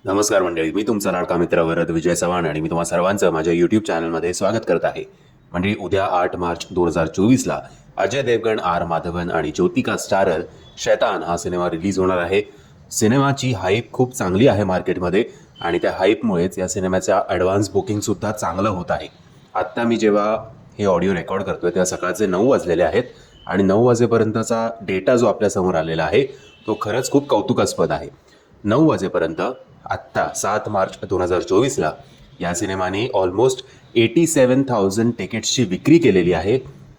नमस्कार मंडळी, मी तुमचा लाडका मित्र वरद विजय चव्हाण आणि मी तुम्हा सर्वांचं माझ्या यूट्यूब चॅनलमध्ये स्वागत करत आहे. मंडळी, उद्या 8 मार्च 2024ला अजय देवगण, आर माधवन आणि ज्योतिका स्टारर शैतान हा सिनेमा रिलीज होणार आहे. सिनेमाची हाईप खूप चांगली आहे मार्केटमध्ये आणि त्या हाईपमुळेच या सिनेमाच्या ॲडव्हान्स बुकिंगसुद्धा चांगलं होत आहे. आत्ता मी जेव्हा हे ऑडिओ रेकॉर्ड करतोय तेव्हा सकाळचे 9 वाजलेले आहेत आणि 9 वाजेपर्यंतचा डेटा जो आपल्यासमोर आलेला आहे तो खरंच खूप कौतुकास्पद आहे. 9 वाजेपर्यंत आत्ता 7 मार्च 2024ला या सिनेमाने ऑलमोस्ट 87,000 तिकीट्सची विक्री केलेली आहे.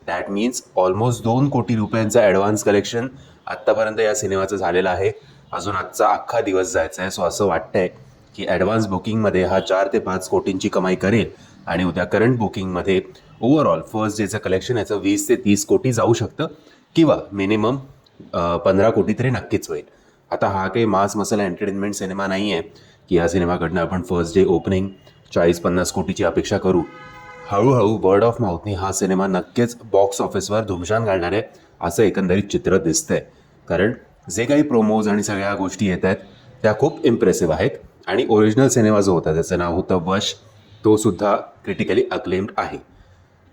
दॅट मीन्स ऑलमोस्ट 2 कोटी रुपयांचं ॲडव्हान्स कलेक्शन आत्तापर्यंत या सिनेमाचं झालेलं आहे. अजून आजचा अख्खा दिवस जायचा आहे. सो असं वाटतंय की ॲडव्हान्स बुकिंगमध्ये हा 4 ते 5 कोटींची कमाई करेल आणि उद्या करंट बुकिंगमध्ये ओव्हरऑल फर्स्ट डेचं कलेक्शन याचं 20 ते 30 कोटी जाऊ शकतं किंवा मिनिमम 15 कोटी तरी नक्कीच होईल. आता हा काही मास मसाला एंटरटेनमेंट सिनेमा नाही आहे की या सिनेमाकडनं आपण फर्स्ट डे ओपनिंग 40-50 कोटीची अपेक्षा करू. हळूहळू वर्ड ऑफ माउथनी हा सिनेमा नक्कीच बॉक्स ऑफिसवर धुमशान घालणार आहे असं एकंदरीत चित्र दिसतंय. कारण जे काही प्रोमोज आणि सगळ्या गोष्टी येत आहेत त्या खूप इम्प्रेसिव्ह आहेत आणि ओरिजिनल सिनेमा जो होता त्याचं नाव होतं वश, तो सुद्धा क्रिटिकली अक्लेम्ड आहे.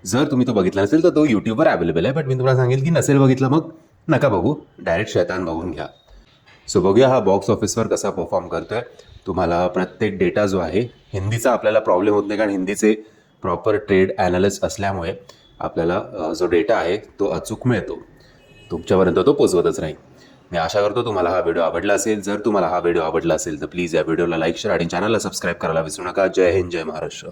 जर तुम्ही तो बघितला नसेल तर तो यूट्यूबवर अवेलेबल आहे. बट मी तुम्हाला सांगेल की नसेल बघितलं मग नका बघू, डायरेक्ट शैतान बघून घ्या. सो बघूया हा बॉक्स ऑफिसवर कसा परफॉर्म करतोय. तुम्हाला प्रत्येक डेटा जो आहे, हिंदीचा आपल्याला प्रॉब्लेम होत नाही कारण हिंदीचे प्रॉपर ट्रेड ॲनालिस्ट असल्यामुळे आपल्याला जो डेटा आहे तो अचूक मिळतो. तुमच्यापर्यंत तो पोचवतच राहील. मी आशा करतो तुम्हाला हा व्हिडिओ आवडला असेल. जर तुम्हाला हा व्हिडिओ आवडला असेल तर प्लीज या व्हिडिओला लाईक, शेअर आणि चॅनलला सबस्क्राईब करायला विसरू नका. जय हिंद, जय महाराष्ट्र.